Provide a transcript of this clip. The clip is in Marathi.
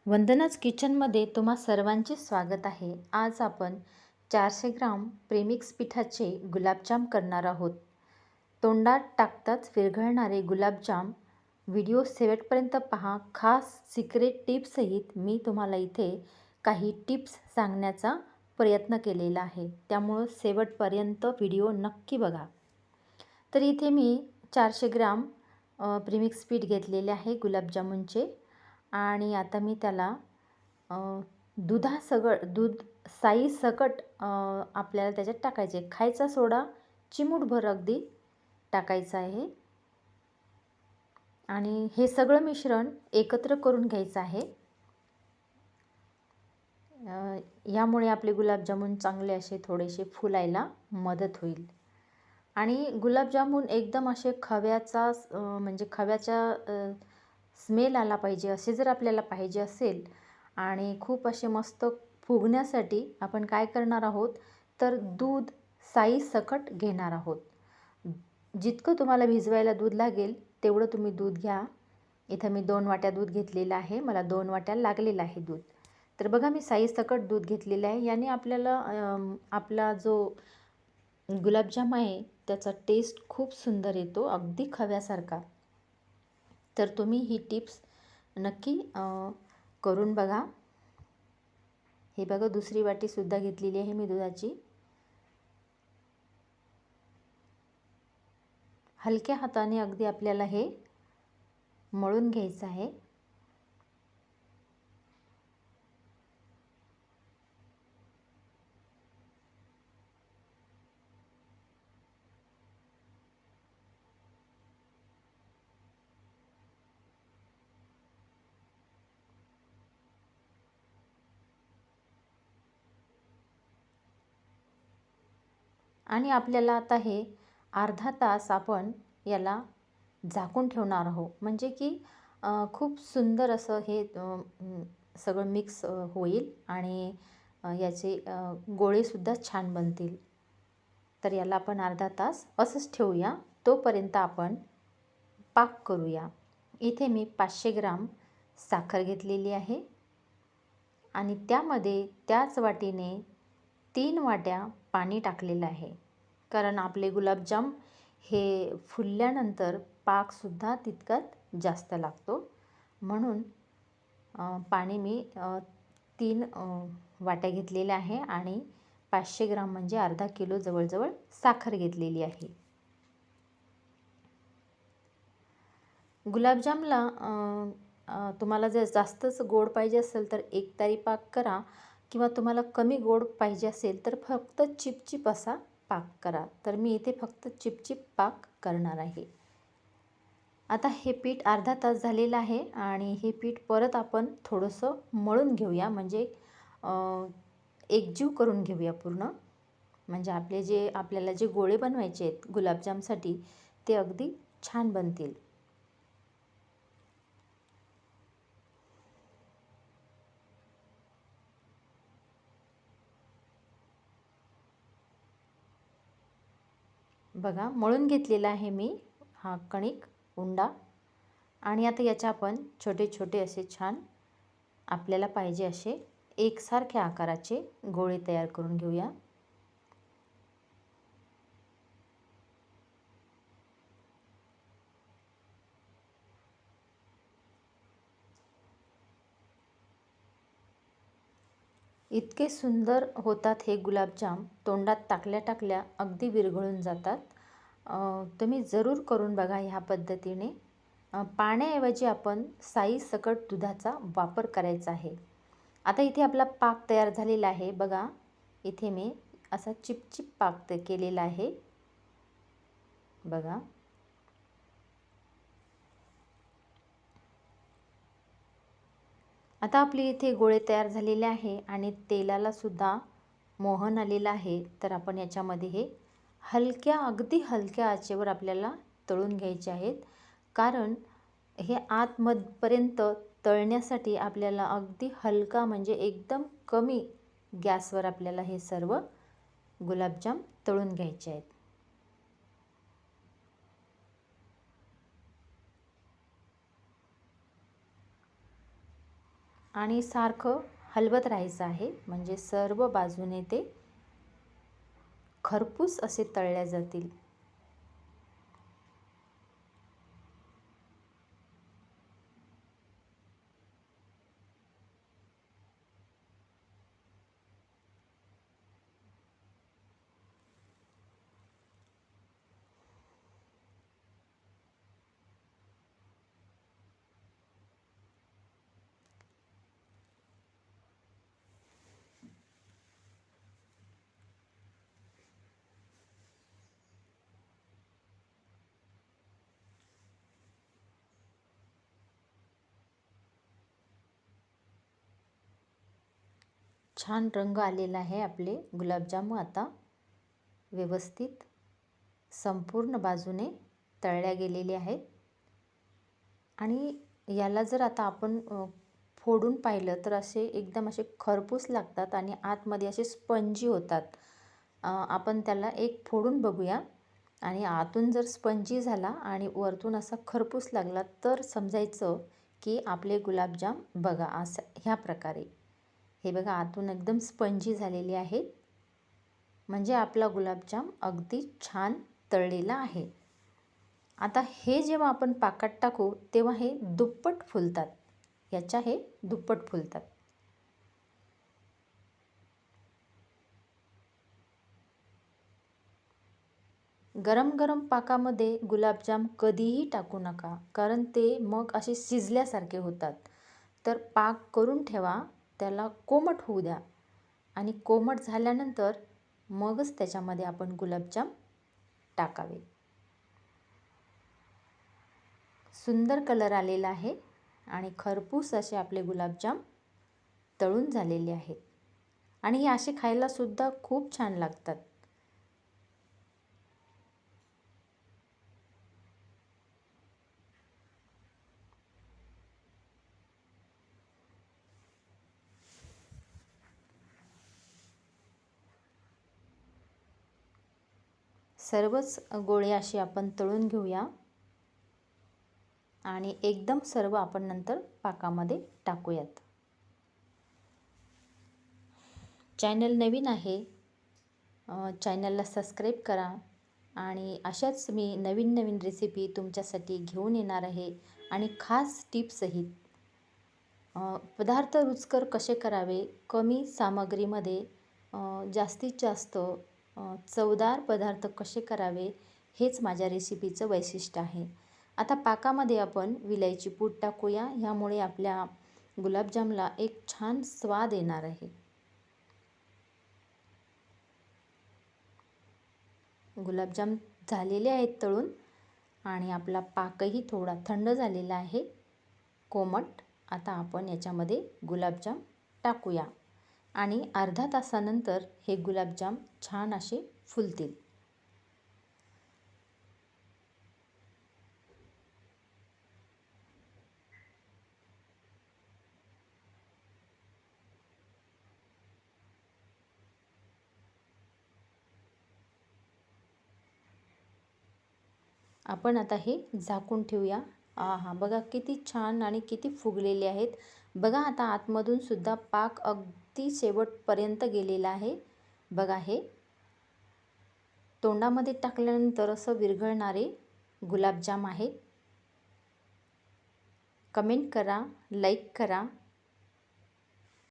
वंदनाच किचनमध्ये तुम्हा सर्वांचे स्वागत आहे. आज आपण 400 ग्राम प्रेमिक्स पिठाचे गुलाबजाम करणार आहोत. तोंडात टाकताच विरघळणारे गुलाबजाम व्हिडिओ शेवटपर्यंत पहा. खास सिक्रेट टिप्ससहित मी तुम्हाला इथे काही टिप्स सांगण्याचा प्रयत्न केलेला आहे, त्यामुळं शेवटपर्यंत व्हिडिओ नक्की बघा. तर इथे मी 400 ग्राम प्रेमिक्स पीठ घेतलेले आहे गुलाबजामुनचे. आणि आता मी त्याला दूध साई सकट आपल्याला त्याच्यात टाकायचे. खायचा सोडा चिमूटभर अगदी टाकायचा आहे आणि हे सगळं मिश्रण एकत्र करून घ्यायचं आहे. यामुळे आपले गुलाबजामुन चांगले असे थोडेसे फुलायला मदत होईल. आणि गुलाबजामुन एकदम असे खव्याचा म्हणजे खव्याचा स्मेल आला पाहिजे असे जर आपल्याला पाहिजे असेल आणि खूप असे मस्त फुगण्यासाठी आपण काय करणार आहोत, तर दूध साई सकट घेणार आहोत. जितकं तुम्हाला भिजवायला दूध लागेल तेवढं तुम्ही दूध घ्या. इथं मी 2 वाट्या दूध घेतलेलं आहे. मला 2 वाट्या लागलेलं आहे दूध. तर बघा मी साई सकट दूध घेतलेलं आहे. याने आपल्याला आपला जो गुलाबजाम आहे त्याचा टेस्ट खूप सुंदर येतो, अगदी खव्यासारखा. तर तुम्ही ही टिप्स नक्की करून बघा. हे बघा दुसरी वाटीसुद्धा घेतलेली आहे मी दुधाची. हलक्या हाताने अगदी आपल्याला हे मळून घ्यायचं आहे. आणि आपल्याला आता हे अर्धा तास आपण याला झाकून ठेवणार आहोत, म्हणजे की खूप सुंदर असं हे सगळं मिक्स होईल आणि याचे गोळेसुद्धा छान बनतील. तर याला आपण अर्धा तास असंच ठेवूया. तोपर्यंत आपण पाक करूया. इथे मी 500 ग्राम साखर घेतलेली आहे आणि त्यामध्ये त्याच वाटीने 3 वाट्या पाणी टाकलेलं आहे. कारण आपले गुलाबजाम हे फुलल्यानंतर पाकसुद्धा तितकाच जास्त लागतो. म्हणून पाणी मी 3 वाट्या घेतलेल्या आहे आणि 500 ग्राम म्हणजे अर्धा किलो जवळजवळ साखर घेतलेली आहे. गुलाबजामला तुम्हाला जर जास्तच गोड पाहिजे असेल तर एकतारी पाक करा किंवा तुम्हाला कमी गोड पाहिजे असेल तर फक्त चिपचिप असा पाक करा. तर मी इथे फक्त चिपचिप पाक करणार आहे. आता हे पीठ अर्धा तास झालेलं आहे आणि हे पीठ परत आपण थोडंसं मळून घेऊया, म्हणजे एकजीव करून घेऊया पूर्ण. म्हणजे आपल्याला जे गोळे बनवायचे आहेत गुलाबजामसाठी ते अगदी छान बनतील. बघा मळून घेतलेला आहे मी हा कणिक उंडा. आणि आता याचे आपण छोटे छोटे असे छान आपल्याला पाहिजे असे एकसारख्या आकाराचे गोळे तयार करून घेऊया. इतके सुंदर होतात हे गुलाबजाम, तोंडात टाकल्या टाकल्या अगदी विरघळून जातात. तुम्ही जरूर करून बघा ह्या पद्धतीने. पाण्याऐवजी आपण साई सकट दुधाचा वापर करायचा आहे. आता इथे आपला पाक तयार झालेला आहे. बघा इथे मी असा चिपचिप पाक केलेला आहे. बघा आता आपले इथे गोळे तयार झालेले आहे आणि तेलाला सुद्धा मोहन आलेलं आहे. तर आपण याच्यामध्ये हे अगदी हलक्या आचेवर आपल्याला तळून घ्यायचे आहेत. कारण हे आतमधपर्यंत तळण्यासाठी आपल्याला अगदी हलका म्हणजे एकदम कमी गॅसवर आपल्याला हे सर्व गुलाबजाम तळून घ्यायचे आहेत. आणि सारखं हलवत राहायचं आहे, म्हणजे सर्व बाजूने ते खरपूस असे तळल्या जातील. छान रंग आलेला आहे आपले गुलाबजाम आता व्यवस्थित संपूर्ण बाजूने तळल्या गेलेले आहेत. आणि याला जर आता आपण फोडून पाहिलं तर असे एकदम असे खरपूस लागतात आणि आतमध्ये असे स्पंजी होतात. आपण त्याला एक फोडून बघूया आणि आतून जर स्पंजी झाला आणि वरतून असा खरपूस लागला तर समजायचं की आपले गुलाबजाम बघा असं ह्या प्रकारे. हे बघा आतून एकदम स्पंजी झालेले आहेत, म्हणजे आपला गुलाबजाम अगदी छान तळलेला आहे. आता हे जेव्हा आपण पाकात टाकू तेव्हा हे दुप्पट फुलतात, याच्या हे दुप्पट फुलतात. गरम गरम पाकामध्ये गुलाबजाम कधीही टाकू नका, कारण ते मग असे शिजल्यासारखे होतात. तर पाक करून ठेवा, त्याला कोमट होऊ द्या आणि कोमट झाल्यानंतर मगच त्याच्यामध्ये आपण गुलाबजाम टाकावे. सुंदर कलर आलेला आहे आणि खरपूस असे आपले गुलाबजाम तळून झालेले आहेत आणि हे असे खायला सुद्धा खूप छान लागतात. सर्वच गोळे असे आपण तळून घेऊया आणि एकदम सर्व आपण नंतर पाकामध्ये टाकूयात. चॅनल नवीन आहे, चॅनलला सबस्क्राईब करा आणि अशाच मी नवीन नवीन रेसिपी तुमच्यासाठी घेऊन येणार आहे आणि खास टिप्ससहित. पदार्थ रुचकर कसे करावे, कमी सामग्रीमध्ये जास्तीत जास्त चवदार पदार्थ कसे करावे, हेच माझ्या रेसिपीचं वैशिष्ट्य आहे. आता पाकामध्ये आपण विलायची पूड टाकूया, ह्यामुळे आपल्या गुलाबजामला एक छान स्वाद येणार आहे. गुलाबजाम झालेले आहेत तळून आणि आपला पाकही थोडा थंड झालेला आहे, कोमट. आता आपण याच्यामध्ये गुलाबजाम टाकूया आणि अर्धा तासानंतर हे गुलाबजाम छान असे फुलतील. आपण आता हे झाकून ठेवूया. बघा किती छान आणि किती फुगलेले आहेत. बघा आता आतमधून सुद्धा पाक अगदी शेवटपर्यंत गेलेला आहे. बघा हे तोंडामध्ये टाकल्यानंतर असं विरघळणारे गुलाबजाम आहेत. कमेंट करा, लाईक करा